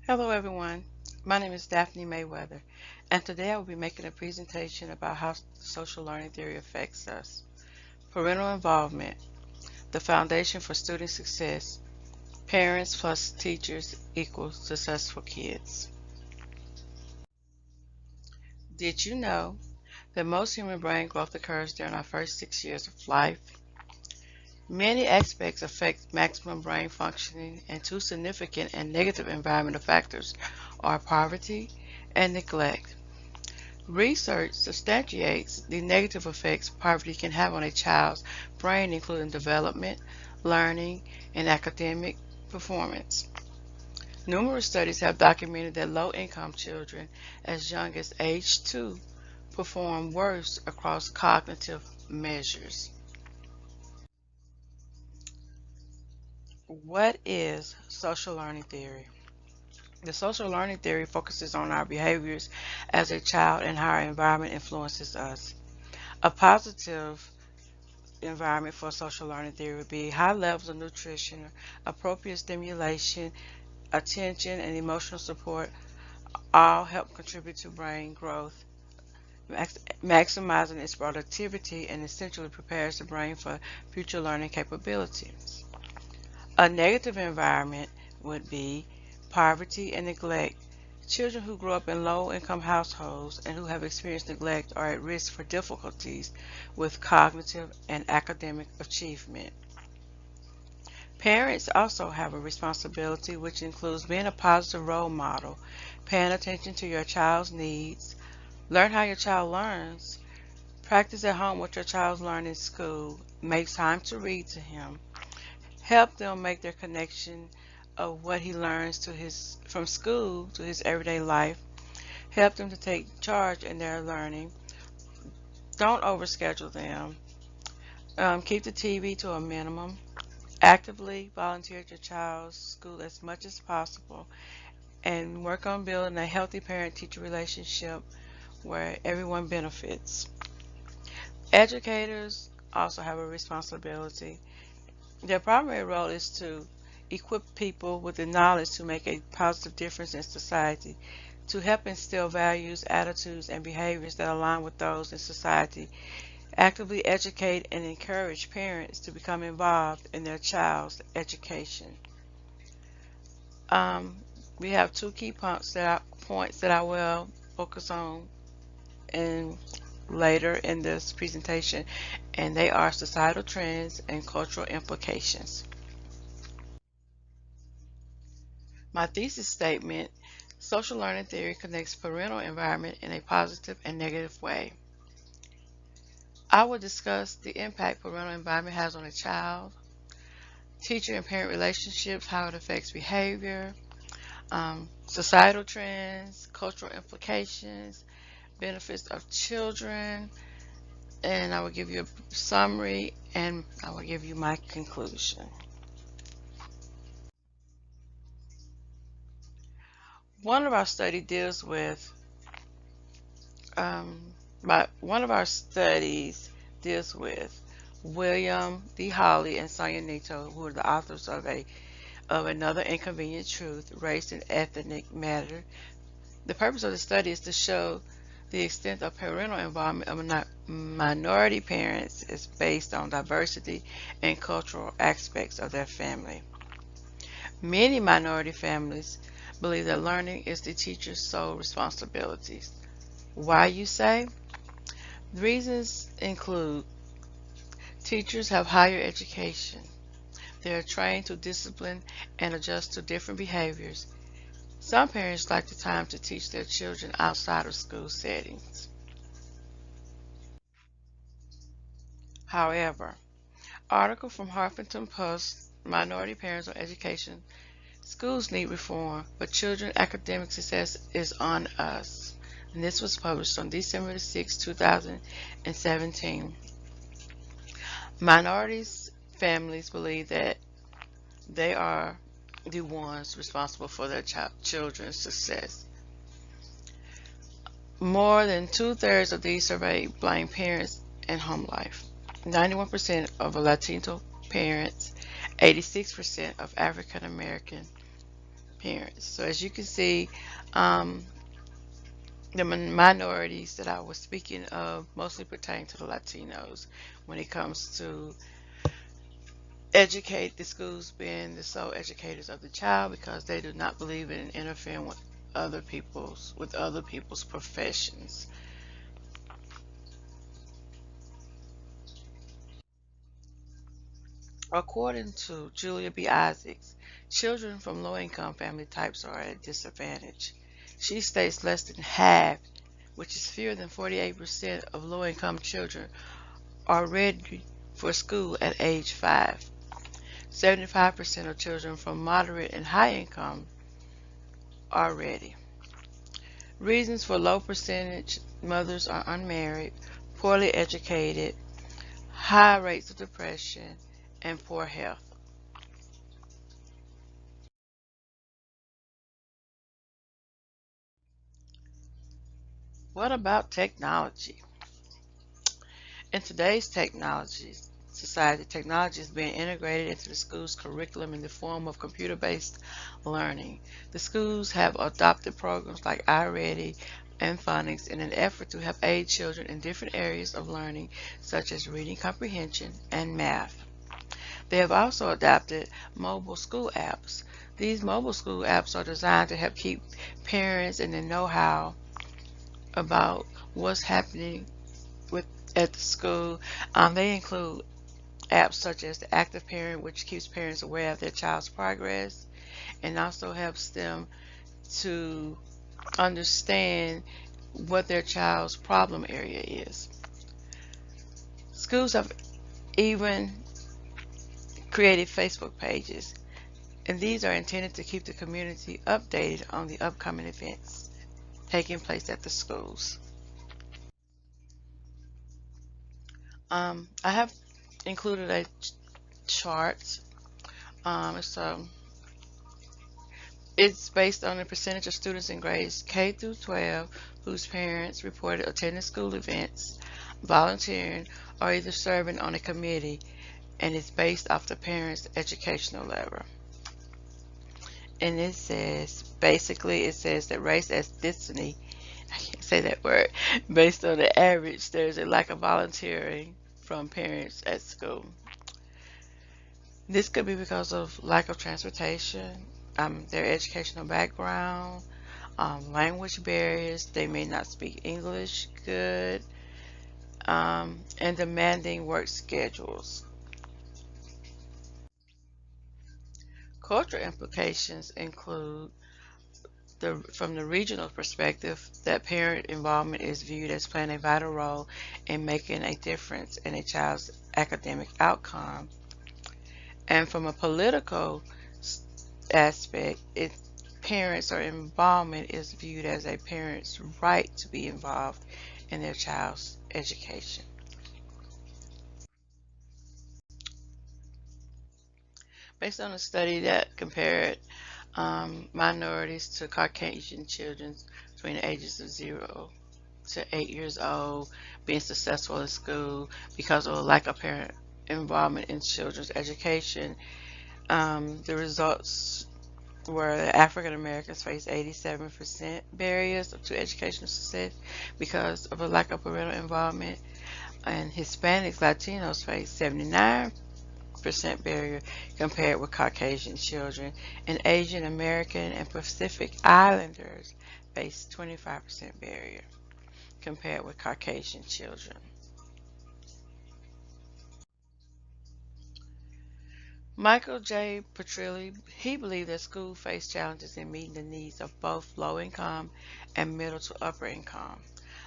Hello everyone, my name is Daphne Mayweather, and today I will be making a presentation about how social learning theory affects us. Parental involvement, the foundation for student success. Parents plus teachers equals successful kids. Did you know that most human brain growth occurs during our first 6 years of life? Many aspects affect maximum brain functioning, and two significant and negative environmental factors are poverty and neglect. Research substantiates the negative effects poverty can have on a child's brain, including development, learning, and academic performance. Numerous studies have documented that low-income children as young as age 2 perform worse across cognitive measures. What is social learning theory? The social learning theory focuses on our behaviors as a child and how our environment influences us. A positive environment for social learning theory would be high levels of nutrition, appropriate stimulation, attention, and emotional support all help contribute to brain growth, maximizing its productivity and essentially prepares the brain for future learning capabilities. A negative environment would be poverty and neglect. Children who grow up in low-income households and who have experienced neglect are at risk for difficulties with cognitive and academic achievement. Parents also have a responsibility, which includes being a positive role model, paying attention to your child's needs, learn how your child learns, practice at home what your child's learned in school, make time to read to him, help them make their connection of what he learns from school to his everyday life, help them to take charge in their learning, don't overschedule them, keep the TV to a minimum, actively volunteer at your child's school as much as possible, and work on building a healthy parent-teacher relationship where everyone benefits. Educators also have a responsibility. Their primary role is to equip people with the knowledge to make a positive difference in society, to help instill values, attitudes, and behaviors that align with those in society, actively educate and encourage parents to become involved in their child's education. Um, we have two key points that I will focus on in later in this presentation, and they are societal trends and cultural implications. My thesis statement, social learning theory connects parental environment in a positive and negative way. I will discuss the impact parental environment has on a child, teacher and parent relationships, how it affects behavior, societal trends, cultural implications, benefits of children, and I will give you a summary and I will give you my conclusion. One of our study deals with um, one of our studies deals with William D. Holly and Sonia Nito, who are the authors of Another Inconvenient Truth, Race and Ethnic Matter. The purpose of the study is to show the extent of parental involvement of minority parents is based on diversity and cultural aspects of their family. Many minority families believe that learning is the teacher's sole responsibility. Why, you say? The reasons include teachers have higher education. They are trained to discipline and adjust to different behaviors. Some parents lack the time to teach their children outside of school settings. However, article from Huffington Post, Minority Parents on Education, Schools Need Reform, but Children's Academic Success is on Us. And this was published on December 6, 2017. Minorities families believe that they are the ones responsible for their children's success. More than two-thirds of these surveyed blame parents and home life. 91% of Latino parents, 86% of African American parents. So as you can see, um, the minorities that I was speaking of mostly pertain to the Latinos when it comes to educate the schools being the sole educators of the child because they do not believe in interfering with other people's professions. According to Julia B. Isaacs, children from low-income family types are at a disadvantage. She states less than half, which is fewer than 48% of low-income children, are ready for school at age 5. 75% of children from moderate and high income are ready. Reasons for low percentage: mothers are unmarried, poorly educated, high rates of depression, and poor health. What about technology? In today's technology society, technology is being integrated into the school's curriculum in the form of computer-based learning. The schools have adopted programs like iReady and phonics in an effort to help aid children in different areas of learning, such as reading comprehension and math. They have also adopted mobile school apps. These mobile school apps are designed to help keep parents in the know-how about what's happening with at the school. They include apps such as the Active Parent, which keeps parents aware of their child's progress and also helps them to understand what their child's problem area is. Schools have even created Facebook pages, and these are intended to keep the community updated on the upcoming events taking place at the schools. I have included a chart. So it's based on the percentage of students in grades K through 12 whose parents reported attending school events, volunteering, or either serving on a committee, and it's based off the parents' educational level. And it says, basically, it says that race ethnicity, I can't say that word, based on the average, there's a lack of volunteering from parents at school. This could be because of lack of transportation, their educational background, language barriers, they may not speak English good, and demanding work schedules. Cultural implications include from the regional perspective, that parent involvement is viewed as playing a vital role in making a difference in a child's academic outcome. And from a political aspect, parents or involvement is viewed as a parent's right to be involved in their child's education. Based on a study that compared minorities to Caucasian children between the ages of 0 to 8 years old being successful in school because of a lack of parent involvement in children's education, the results where African Americans face 87% barriers to educational success because of a lack of parental involvement, and Hispanics, Latinos face 79% barrier compared with Caucasian children, and Asian American and Pacific Islanders face 25% barrier compared with Caucasian children. Michael J. Petrilli, he believed that school faced challenges in meeting the needs of both low income and middle to upper income.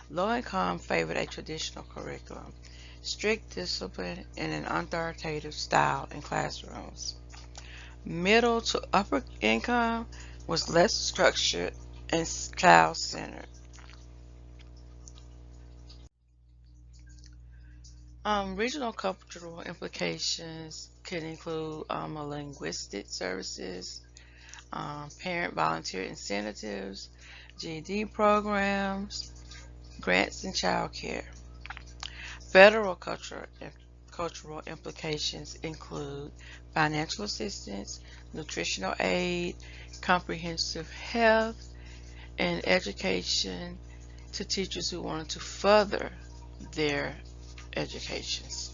Low income favored a traditional curriculum, strict discipline, and an authoritative style in classrooms. Middle to upper income was less structured and child centered. Regional cultural implications could include a linguistic services, parent volunteer incentives, GED programs, grants, and child care. Federal cultural cultural implications include financial assistance, nutritional aid, comprehensive health, and education to teachers who wanted to further their educations.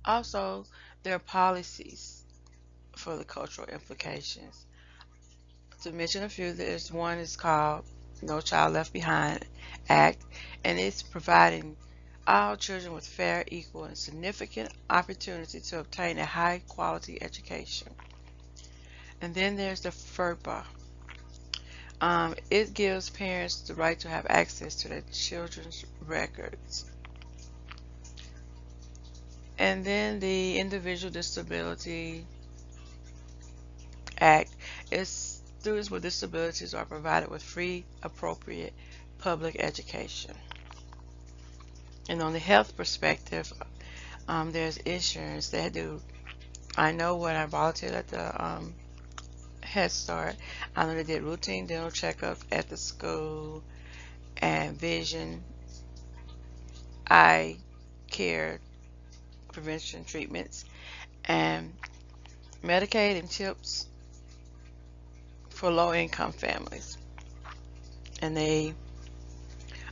Also, there are policies for the cultural implications. To mention a few, there's one is called No Child Left Behind Act, and it's providing all children with fair, equal, and significant opportunity to obtain a high quality education. And then there's the FERPA. It gives parents the right to have access to their children's records. And then the Individual Disability Act is students with disabilities are provided with free, appropriate public education. And on the health perspective, there's insurance. They do. I know when I volunteered at the Head Start, I know they did routine dental checkups at the school and vision, eye care, prevention treatments, and Medicaid and CHIPS for low-income families. And they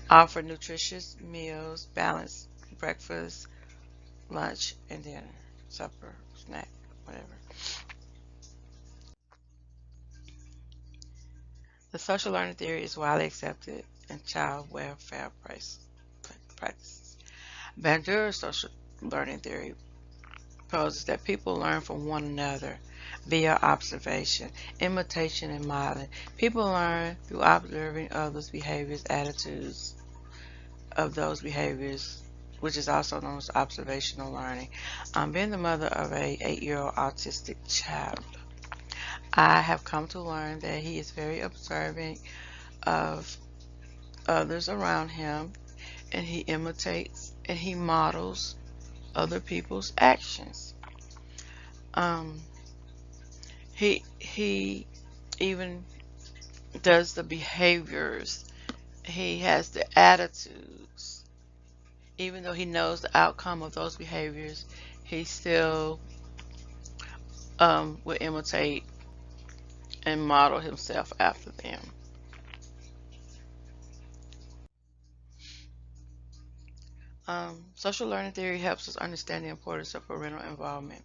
offer nutritious meals, balanced breakfast, lunch, and dinner, supper, snack, whatever. The social learning theory is widely accepted in child welfare practices. Bandura's social learning theory proposes that people learn from one another via observation, imitation, and modeling. People learn through observing others' behaviors, attitudes of those behaviors, which is also known as observational learning. Being the mother of a 8-year-old autistic child, I have come to learn that he is very observant of others around him, and he imitates and he models other people's actions. Um, he even does the behaviors. He has the attitudes. Even though he knows the outcome of those behaviors, he still will imitate and model himself after them. Social learning theory helps us understand the importance of parental involvement.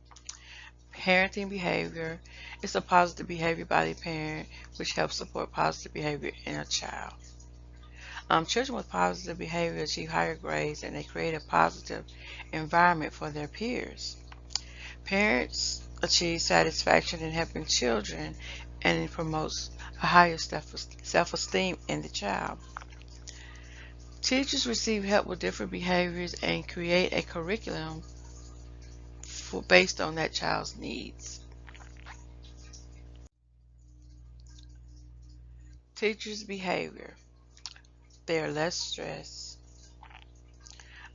Parenting behavior is a positive behavior by the parent, which helps support positive behavior in a child. Children with positive behavior achieve higher grades and they create a positive environment for their peers. Parents achieve satisfaction in helping children and it promotes a higher self-esteem in the child. Teachers receive help with different behaviors and create a curriculum based on that child's needs. Teachers' behavior. They are less stressed.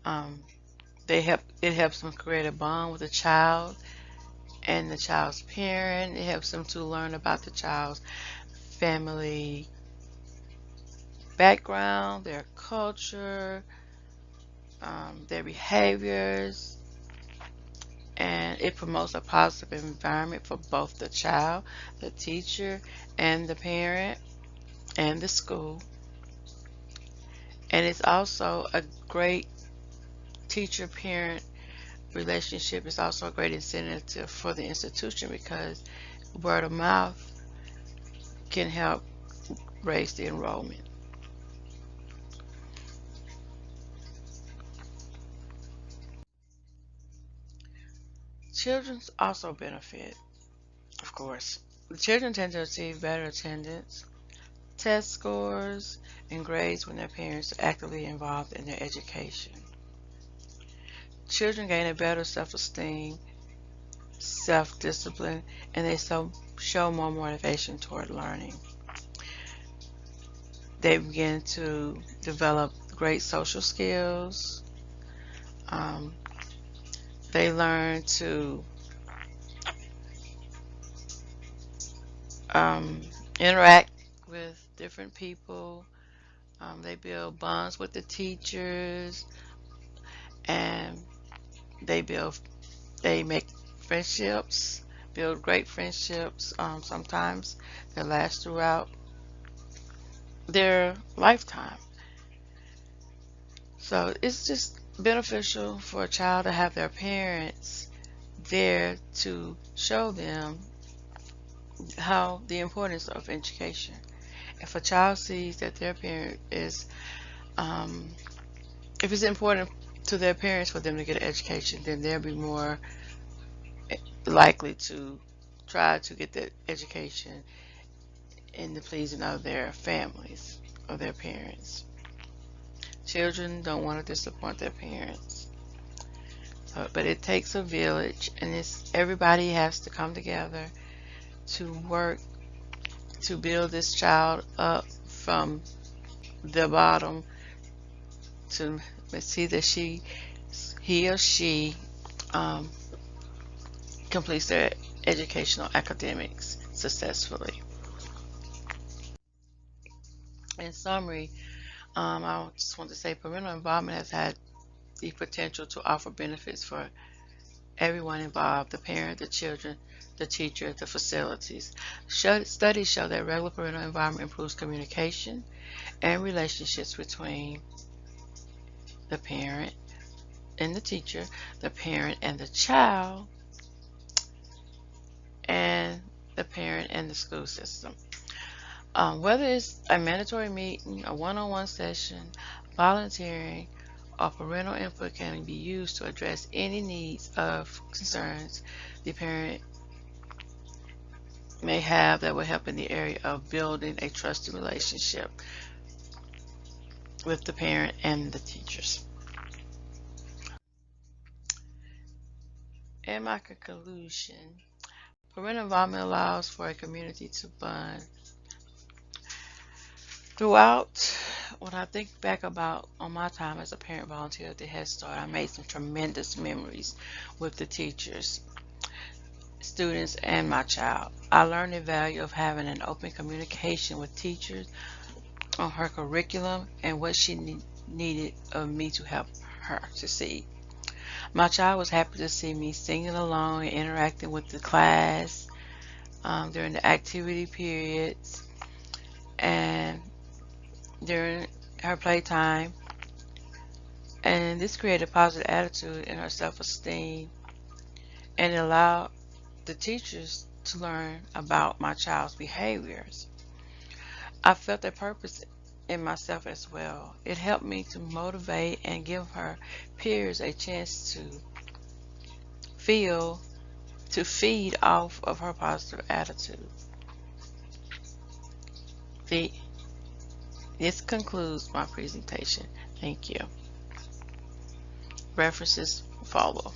Um, it helps them create a bond with the child and the child's parent. It helps them to learn about the child's family background, their culture, their behaviors, and it promotes a positive environment for both the child, the teacher, and the parent, and the school. And it's also a great teacher-parent relationship. Is also a great incentive for the institution because word of mouth can help raise the enrollment. Children also benefit, of course. The children tend to achieve better attendance, test scores, and grades when their parents are actively involved in their education. Children gain a better self-esteem, self-discipline, and they show more motivation toward learning. They begin to develop great social skills. Um, they learn to um, interact with different people. They build bonds with the teachers, and they build, they make friendships, build great friendships. Sometimes that last throughout their lifetime. So it's just beneficial for a child to have their parents there to show them how the importance of education. If a child sees that their parent is, um, if it's important to their parents for them to get an education, then they'll be more likely to try to get that education in the pleasing of their families or their parents. Children don't want to disappoint their parents. So, but it takes a village, and it's everybody has to come together to work to build this child up from the bottom to see that he or she um, completes their educational academics successfully. In summary, I just want to say parental involvement has had the potential to offer benefits for everyone involved: the parent, the children, the teacher, the facilities. Studies show that regular parental involvement improves communication and relationships between the parent and the teacher, the parent and the child, and the parent and the school system. Whether it's a mandatory meeting, a one-on-one session, volunteering, or parental input can be used to address any needs of concerns the parent may have that will help in the area of building a trusted relationship with the parent and the teachers. In my conclusion, parental involvement allows for a community to bond. Throughout, when I think back about on my time as a parent volunteer at the Head Start, I made some tremendous memories with the teachers, students, and my child. I learned the value of having an open communication with teachers on her curriculum and what she needed of me to help her succeed. My child was happy to see me singing along and interacting with the class during the activity periods and during her playtime. And this created a positive attitude in her self-esteem, and it allowed the teachers to learn about my child's behaviors. I felt a purpose in myself as well. It helped me to motivate and give her peers a chance to feel, to feed off of her positive attitude. The, this concludes my presentation. Thank you. References follow.